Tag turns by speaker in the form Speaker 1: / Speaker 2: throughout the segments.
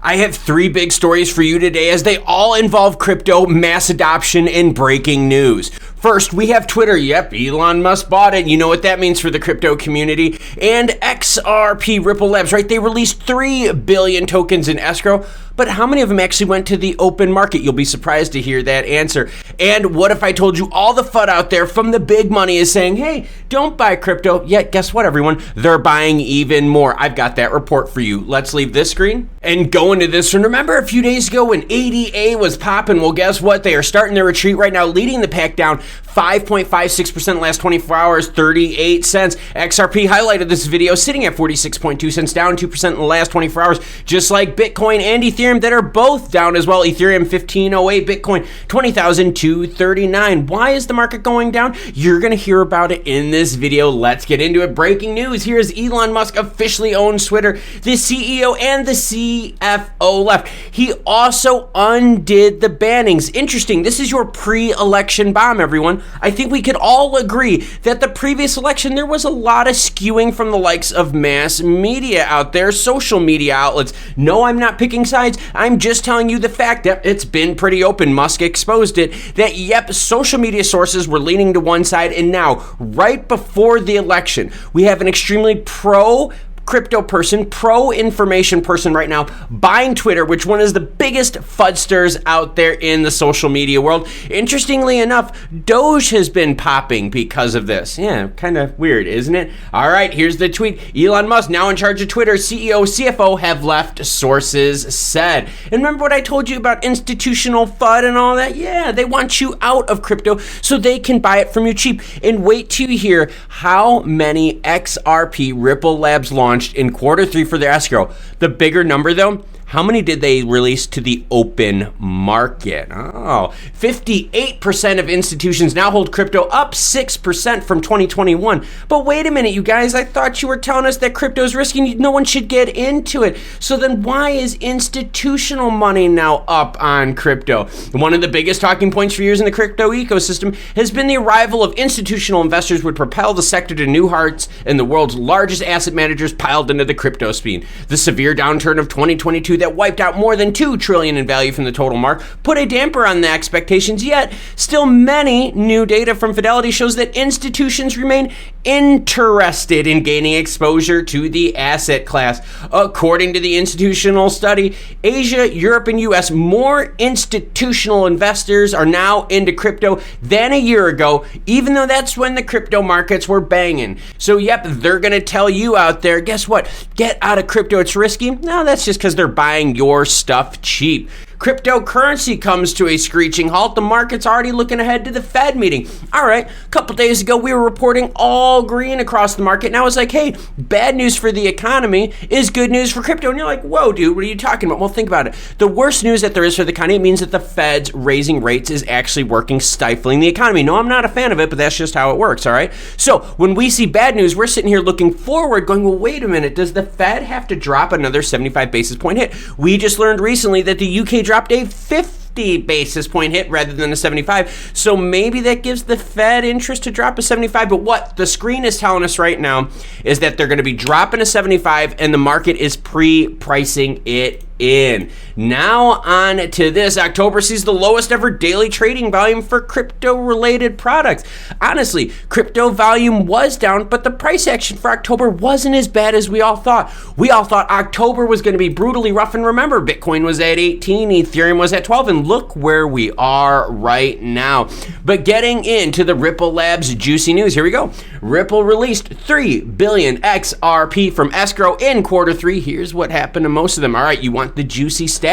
Speaker 1: I have three big stories for you today as they all involve crypto, mass adoption, and breaking news. First, we have Twitter. Yep, Elon Musk bought it. You know what that means for the crypto community. And XRP, Ripple Labs, right? They released 3 billion tokens in escrow. But how many of them actually went to the open market? You'll be surprised to hear that answer. And what if I told you all the FUD out there from the big money is saying, hey, don't buy crypto. Yet, guess what, everyone? They're buying even more. I've got that report for you. Let's leave this screen and go into this one. Remember a few days ago when ADA was popping? Well, guess what? They are starting their retreat right now, leading the pack down 5.56% in the last 24 hours, 38 cents. XRP highlighted this video, sitting at 46.2 cents, down 2% in the last 24 hours, just like Bitcoin and Ethereum that are both down as well. Ethereum 1508, Bitcoin 20,239. Why is the market going down? You're going to hear about it in this video. Let's get into it. Breaking news. Here's Elon Musk officially owns Twitter. The CEO and the CFO left. He also undid the bannings. Interesting. This is your pre-election bomb, everyone. I think we could all agree that the previous election, there was a lot of skewing from the likes of mass media out there, social media outlets. No, I'm not picking sides. I'm just telling you the fact that it's been pretty open. Musk exposed it, that yep, social media sources were leaning to one side, and now, right before the election, we have an extremely pro-crypto person, pro-information person right now buying Twitter, which one is the biggest fudsters out there in the social media world. Interestingly enough, Doge has been popping because of this. Yeah, kind of weird, isn't it? All right, here's the tweet. Elon Musk, now in charge of Twitter, CEO, CFO have left, sources said. And remember what I told you about institutional FUD and all that? Yeah, they want you out of crypto so they can buy it from you cheap. And wait till you hear how many XRP Ripple Labs launched in Q3 for their escrow. The bigger number though, how many did they release to the open market? Oh, 58% of institutions now hold crypto, up 6% from 2021. But wait a minute, you guys, I thought you were telling us that crypto is risky, no one should get into it. So then why is institutional money now up on crypto? One of the biggest talking points for years in the crypto ecosystem has been the arrival of institutional investors would propel the sector to new heights, and the world's largest asset managers piled into the crypto scene. The severe downturn of 2022 that wiped out more than $2 trillion in value from the total mark put a damper on the expectations, yet still many new data from Fidelity shows that institutions remain interested in gaining exposure to the asset class. According to the institutional study, Asia, Europe, and US, more institutional investors are now into crypto than a year ago, even though that's when the crypto markets were banging. So yep, they're gonna tell you out there, guess what? Get out of crypto, it's risky. No, that's just because they're buying your stuff cheap. Cryptocurrency comes to a screeching halt. The market's already looking ahead to the Fed meeting. All right, a couple days ago, we were reporting all green across the market. Now it's like, hey, bad news for the economy is good news for crypto. And you're like, whoa, dude, what are you talking about? Well, think about it. The worst news that there is for the economy means that the Fed's raising rates is actually working, stifling the economy. No, I'm not a fan of it, but that's just how it works, all right? So when we see bad news, we're sitting here looking forward going, well, wait a minute, does the Fed have to drop another 75 basis point hit? We just learned recently that the UK dropped a 50 basis point hit rather than a 75. So maybe that gives the Fed interest to drop a 75. But what the screen is telling us right now is that they're going to be dropping a 75 and the market is pre-pricing it in. Now on to this. October sees the lowest ever daily trading volume for crypto related products. Honestly, crypto volume was down, but the price action for October wasn't as bad as we all thought. We all thought October was going to be brutally rough, and remember, Bitcoin was at 18, Ethereum was at 12, and look where we are right now. But getting into the Ripple Labs juicy news, here we go. Ripple released 3 billion XRP from escrow in Q3. Here's what happened to most of them. All right, you want the juicy stat?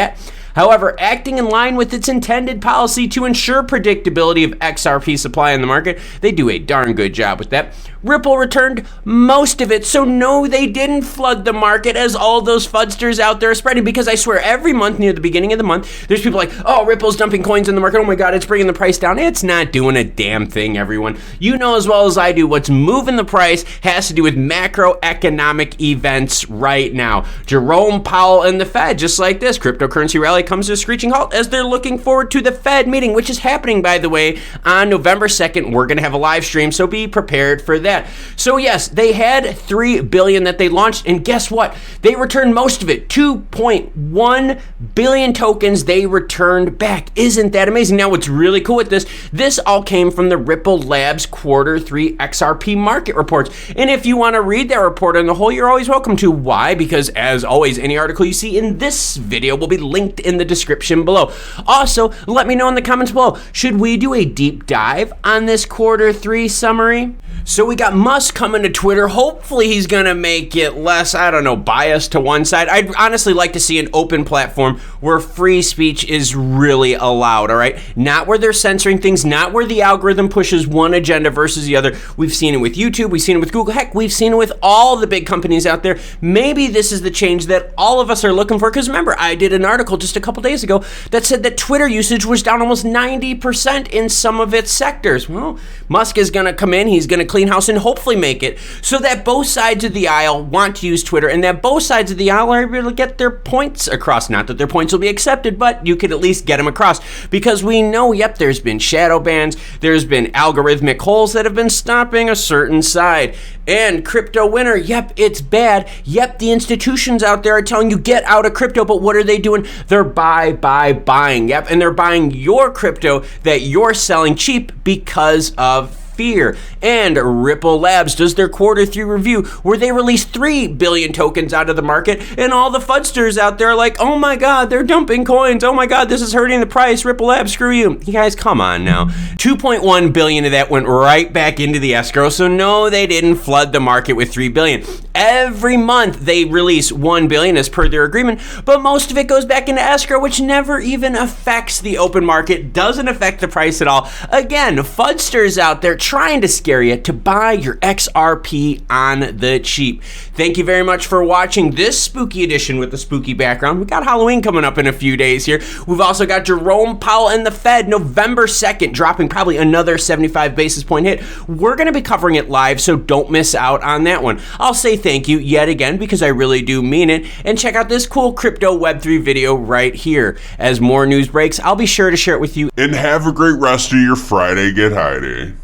Speaker 1: However, acting in line with its intended policy to ensure predictability of XRP supply in the market, they do a darn good job with that. Ripple returned most of it, so no, they didn't flood the market as all those fudsters out there are spreading, because I swear every month near the beginning of the month, there's people like, oh, Ripple's dumping coins in the market, oh my god, it's bringing the price down. It's not doing a damn thing, everyone. You know as well as I do what's moving the price has to do with macroeconomic events right now. Jerome Powell and the Fed, just like this, cryptocurrency rally probably comes to a screeching halt as they're looking forward to the Fed meeting, which is happening, by the way, on November 2nd. We're going to have a live stream, so be prepared for that. So yes, they had $3 billion that they launched, and guess what? They returned most of it. 2.1 billion tokens they returned back. Isn't that amazing? Now, what's really cool with this all came from the Ripple Labs Q3 XRP market reports. And if you want to read that report on the whole, you're always welcome to. Why? Because as always, any article you see in this video will be linked in the description below. Also, let me know in the comments below, should we do a deep dive on this Q3 summary? So we got Musk coming to Twitter. Hopefully he's going to make it less, I don't know, biased to one side. I'd honestly like to see an open platform where free speech is really allowed, all right? Not where they're censoring things, not where the algorithm pushes one agenda versus the other. We've seen it with YouTube, we've seen it with Google, heck, we've seen it with all the big companies out there. Maybe this is the change that all of us are looking for, because remember, I did an article just a couple days ago that said that Twitter usage was down almost 90% in some of its sectors. Well, Musk is going to come in, he's going to clean house and hopefully make it so that both sides of the aisle want to use Twitter and that both sides of the aisle are able to get their points across. Not that their points will be accepted, but you could at least get them across, because we know, yep, there's been shadow bans, there's been algorithmic holes that have been stopping a certain side. And crypto winter, yep, it's bad. Yep, the institutions out there are telling you get out of crypto, but what are they doing? They're buying. Yep, and they're buying your crypto that you're selling cheap because of fear. And Ripple Labs does their Q3 review where they released 3 billion tokens out of the market, and all the fudsters out there are like, oh my god, they're dumping coins, oh my god, this is hurting the price, Ripple Labs, screw you. You guys, come on now. 2.1 billion of that went right back into the escrow, so no, they didn't flood the market with 3 billion. Every month they release 1 billion as per their agreement, but most of it goes back into escrow, which never even affects the open market, doesn't affect the price at all. Again, fudsters out there trying to scare you to buy your XRP on the cheap. Thank you very much for watching this spooky edition with the spooky background. We got Halloween coming up in a few days here. We've also got Jerome Powell and the Fed November 2nd dropping probably another 75 basis point hit. We're going to be covering it live, so don't miss out on that one. I'll say thank you yet again because I really do mean it, and check out this cool crypto Web3 video right here. As more news breaks, I'll be sure to share it with you.
Speaker 2: And have a great rest of your Friday. Get Heidi.